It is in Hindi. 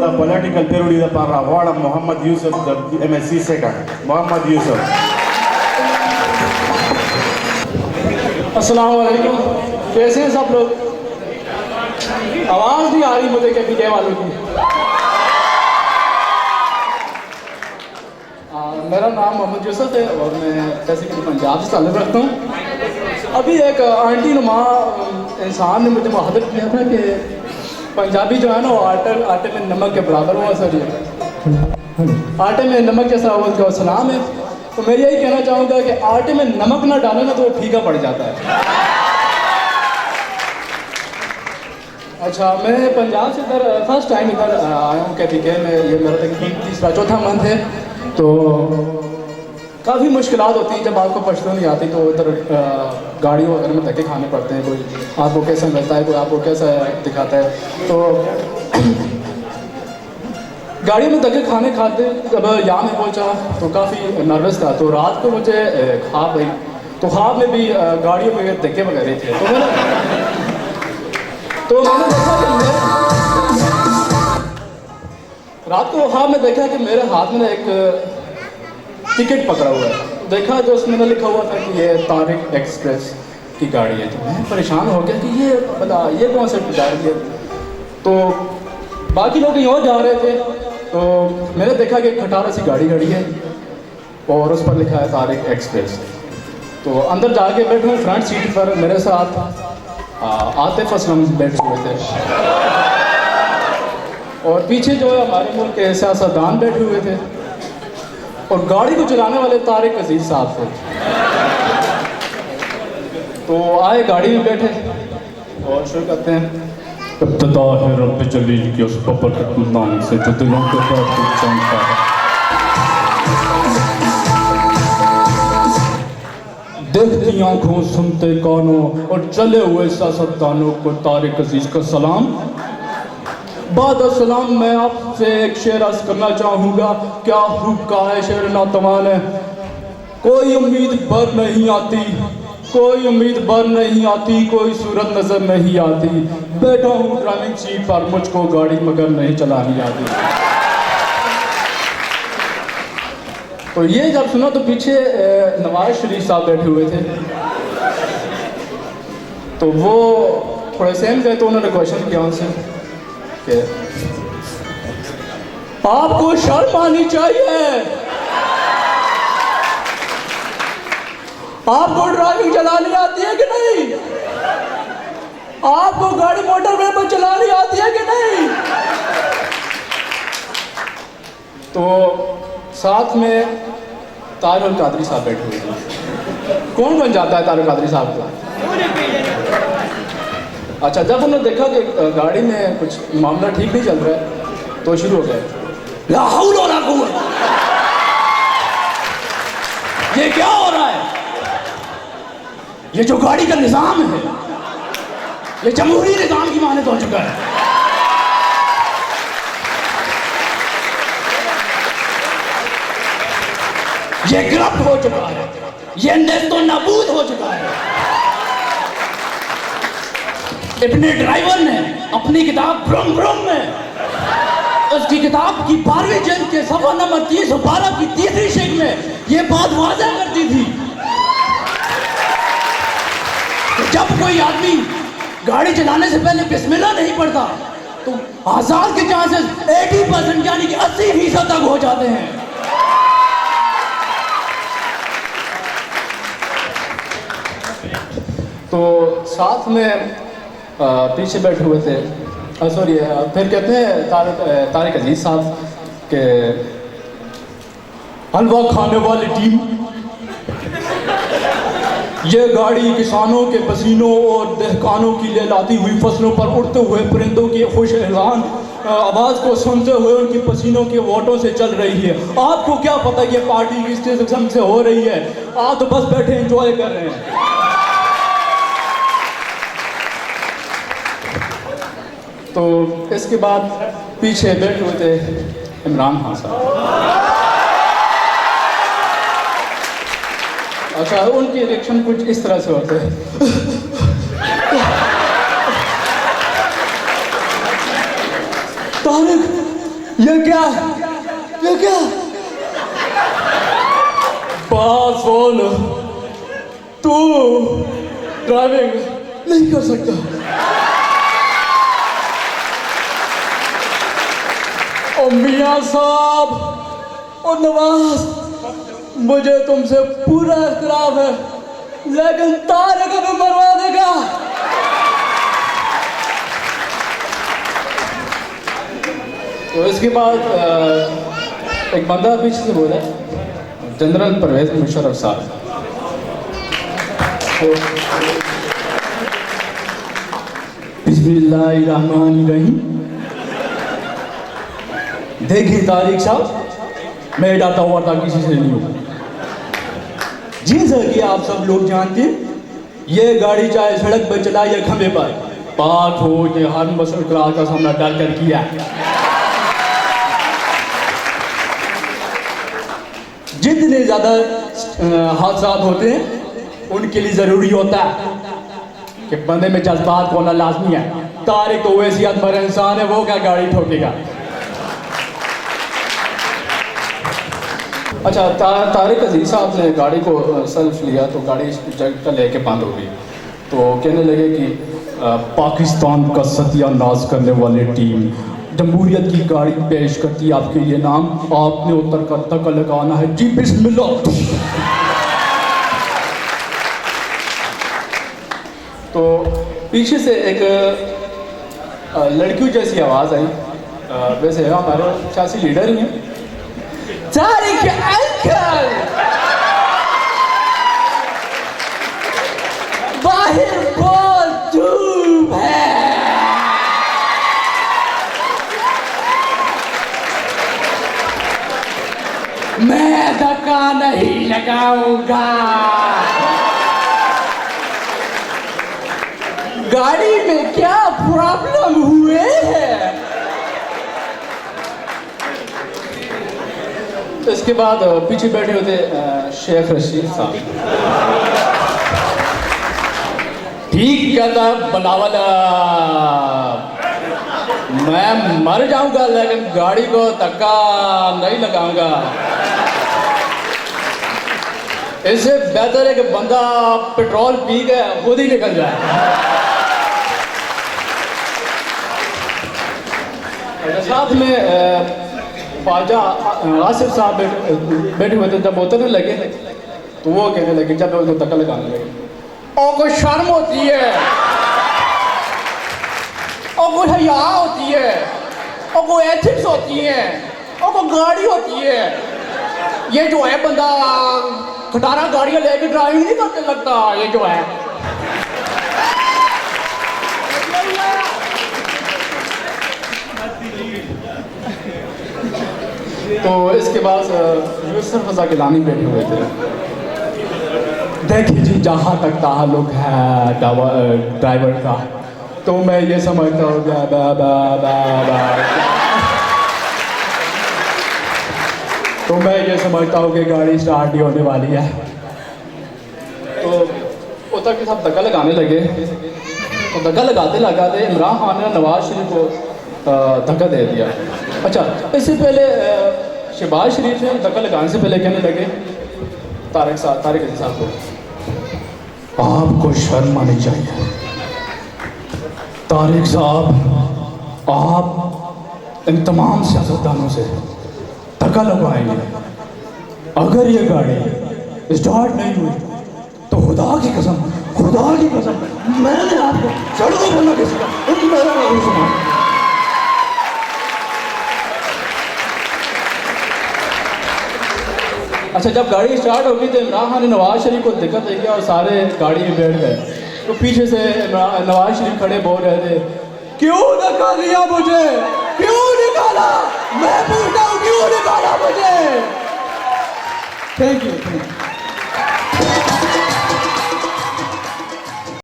the political period of Award of Muhammad Yusuf, the MSc second. Muhammad Yusuf. अस्सलाम वालेकुम, कैसे हैं सब लोग? आवाज़ नहीं आ रही मुझे क्या पीछे वालों की। मेरा नाम मोहम्मद यूसुफ है और मैं बेसिकली पंजाब से ताल्लुक़ रखता हूँ। अभी एक आंटी नुमा इंसान ने मुझे मुहावरा किया था कि पंजाबी जो है ना वो आटे में नमक के बराबर हुआ सर, आटे में नमक जैसा उनका सलाम है। तो मैं यही कहना चाहूँगा कि आटे में नमक ना डालें ना तो वो फीका पड़ जाता है। अच्छा, मैं पंजाब से इधर फर्स्ट टाइम इधर आया हूँ KPK में। ये मेरा तकरीबन तीसरा चौथा मंथ है। तो काफ़ी मुश्किलात होती हैं जब आपको पश्तो नहीं आती, तो इधर गाड़ियों वगैरह में धक्के खाने पड़ते हैं। कोई आपको कैसा मिलता है, कोई आपको कैसा दिखाता है। तो गाड़ियों में धक्के खाते जब यहाँ में पहुँचा तो काफ़ी नर्वस था। तो रात को मुझे ख्वाब आई, तो ख्वाब में भी गाड़ियों में धक्के वगैरह थे। तो मैंने देखा कि रात को ख्वाब में देखा कि मेरे हाथ में एक टिकट पकड़ा हुआ है। देखा जो उसमें लिखा हुआ था कि ये तारिक एक्सप्रेस की गाड़ी है। तो मैं परेशान हो गया कि ये कौन सी गाड़ी है। तो बाकी लोग कहीं और जा रहे थे, तो मैंने देखा कि खटारा सी गाड़ी खड़ी है और उस पर लिखा है तारिक एक्सप्रेस। तो अंदर जाके बैठा हूँ फ्रंट सीट पर, मेरे साथ आतिफ असलम बैठे हुए थे और पीछे जो है हमारे मुल्क के सियासतदान बैठे हुए थे और गाड़ी को चलाने वाले तारिक अजीज साहब थे। तो आए, गाड़ी में बैठे और शुरू करते हैं। इब्तिदा है रब जलील की उस बरकत नाम से जो दिलों के दर्द को जानता है। देखती आंखों सुनते कानों और चले हुए सियासतदानों को तारिक अजीज का सलाम। बाद सलाम मैं आपसे एक शेर अर्ज करना चाहूँगा। क्या खूब कहा है शेर नातवान है। कोई उम्मीद बर नहीं आती, कोई उम्मीद बर नहीं आती, कोई सूरत नजर नहीं आती। बैठा हूँ ड्राइविंग सीट पर, मुझको गाड़ी मगर नहीं चलानी आती। तो ये जब सुना तो पीछे नवाज शरीफ साहब बैठे हुए थे। तो वो थोड़े सहम गए, तो उन्होंने क्वेश्चन किया उनसे कि आपको शर्म आनी चाहिए, आपको ड्राइविंग चलानी आती है कि नहीं, आपको गाड़ी मोटरवे पर चलानी आती है कि नहीं। तो साथ में तारुल कादरी साहब बैठे हुए थे। कौन बन जाता है तारुल कादरी साहब को? अच्छा, जब उन्होंने देखा कि गाड़ी में कुछ मामला ठीक नहीं चल रहा है तो शुरू हो गए, ला हौल वला कुव्वत, ये क्या हो रहा है? ये जो गाड़ी का निजाम है ये जमहूरी निजाम की मानद हो चुका है। ये गिरफ्त हो चुका है, ये नेस्तो नाबूद हो चुका है। अपने ड्राइवर ने अपनी किताब ब्रह्म ब्रह्म में उसकी किताब की 12वीं जल्द के सफा नंबर 312 की तीसरी शेख में ये बात वाज़ेह कर दी थी कि जब कोई आदमी गाड़ी चलाने से पहले बिस्मिल्लाह नहीं पढ़ता तो आजाद के चांसेस 80% यानी कि 80% तक हो जाते हैं। तो साथ में पीछे बैठे हुए थे, सॉरी, फिर कहते हैं तारिक अजीज साहब के हलवा खाने वाली टीम, ये गाड़ी किसानों के पसीनों और दहकानों की लहलाती हुई फसलों पर उड़ते हुए परिंदों की खुश एलान आवाज़ को सुनते हुए उनकी पसीनों के वोटों से चल रही है। आपको क्या पता ये पार्टी किस किस्म से हो रही है, आप तो बस बैठे एंजॉय कर रहे हैं। तो इसके बाद पीछे बैठे हुए थे इमरान खान साहब। अच्छा, उनकी रिएक्शन कुछ इस तरह से होते हैं। तारिक ये क्या बात सुन, तू ड्राइविंग नहीं कर सकता। और मियां साहब और नवाज, मुझे तुमसे पूरा इख्तलाफ है, लेकिन तारिक को मरवा देगा। तो इसके बाद एक बंदा पीछे से बोला, जनरल परवेज मुशर्रफ साहब। बिस्मिल्लाहिर्रहमानिर्रहीम। देखिए तारिक साहब, मैं डरता हुआ था किसी से नहीं हूँ। जैसा कि आप सब लोग जानते हैं, ये गाड़ी चाहे सड़क पर चला या खंभे पर, बात हो ये हर मसल क्लास का सामना डर कर किया। जितने ज़्यादा हादसा होते हैं उनके लिए ज़रूरी होता है कि बंदे में जज्बात होना लाजमी है। तारिक तो वैसी अदबर इंसान है, वो क्या गाड़ी ठोकेगा। अच्छा, तारिक अजीज साहब ने गाड़ी को सेल्फ लिया तो गाड़ी जगह लेके बंद हो गई। तो कहने लगे कि पाकिस्तान का सत्यानाश करने वाली टीम जमहूरियत की गाड़ी पेश करती है आपके लिए नाम, आपने उतर कर धक्का लगाना है। जी बिस्मिल्लाह। तो पीछे से एक लड़कियों जैसी आवाज़ आई। वैसे हमारे सियासी लीडर ही हैं, तारिक अंकल बाहर बहुत धूप है। मैं धक्का नहीं लगाऊंगा। गाड़ी में क्या प्रॉब्लम हुए है? तो इसके बाद पीछे बैठे होते शेख रशीद साहब। ठीक कहता बनावल, मैं मर जाऊंगा लेकिन गाड़ी को धक्का नहीं लगाऊंगा। इससे बेहतर है कि बंदा पेट्रोल पी के खुद ही निकल जाए। साथ में ख्वाजा आसिफ साहब बैठे हुए थे। जब उतरने लगे तो वो कहने लगे, जब उनको धक्का लगाने लगे, और कोई शर्म होती है, और कोई हया होती है, और कोई एथिक्स होती है, और कोई गाड़ी होती है। ये जो है बंदा खटारा गाड़ियाँ लेके ड्राइविंग नहीं करने लगता। ये जो है तो इसके बाद यूसुफ रज़ा गिलानी बैठे हुए थे। देखिए जी, जहाँ तक ताल्लुक है ड्राइवर का, तो मैं ये समझता हूँ तो मैं ये समझता हूँ कि गाड़ी स्टार्ट नहीं होने वाली है। तो उतर के साथ धक्का लगाने लगे। तो धक्का लगाते लगाते इमरान खान ने नवाज शरीफ को धक्का दे दिया। अच्छा, इससे पहले शहबाज शरीफ ने धक्का लगाने से पहले कहने लगे तारिक अजीज साहब को, आपको शर्म आनी चाहिए। तारिक साहब, आप इन तमाम सियासतदानों से धक्का लगवाएंगे। अगर ये गाड़ी स्टार्ट नहीं हुई तो खुदा की कसम मैंने आपको सड़कों पर ना किसी का अच्छा, जब गाड़ी स्टार्ट होगी तो इमरान खान ने नवाज शरीफ को दिक्कत देखी और सारे गाड़ी में बैठ गए। तो पीछे से नवाज शरीफ खड़े बोल रहे थे, क्यों धक्का दिया मुझे, क्यों निकाला, मैं पूछता हूँ क्यों निकाला मुझे। Thank you.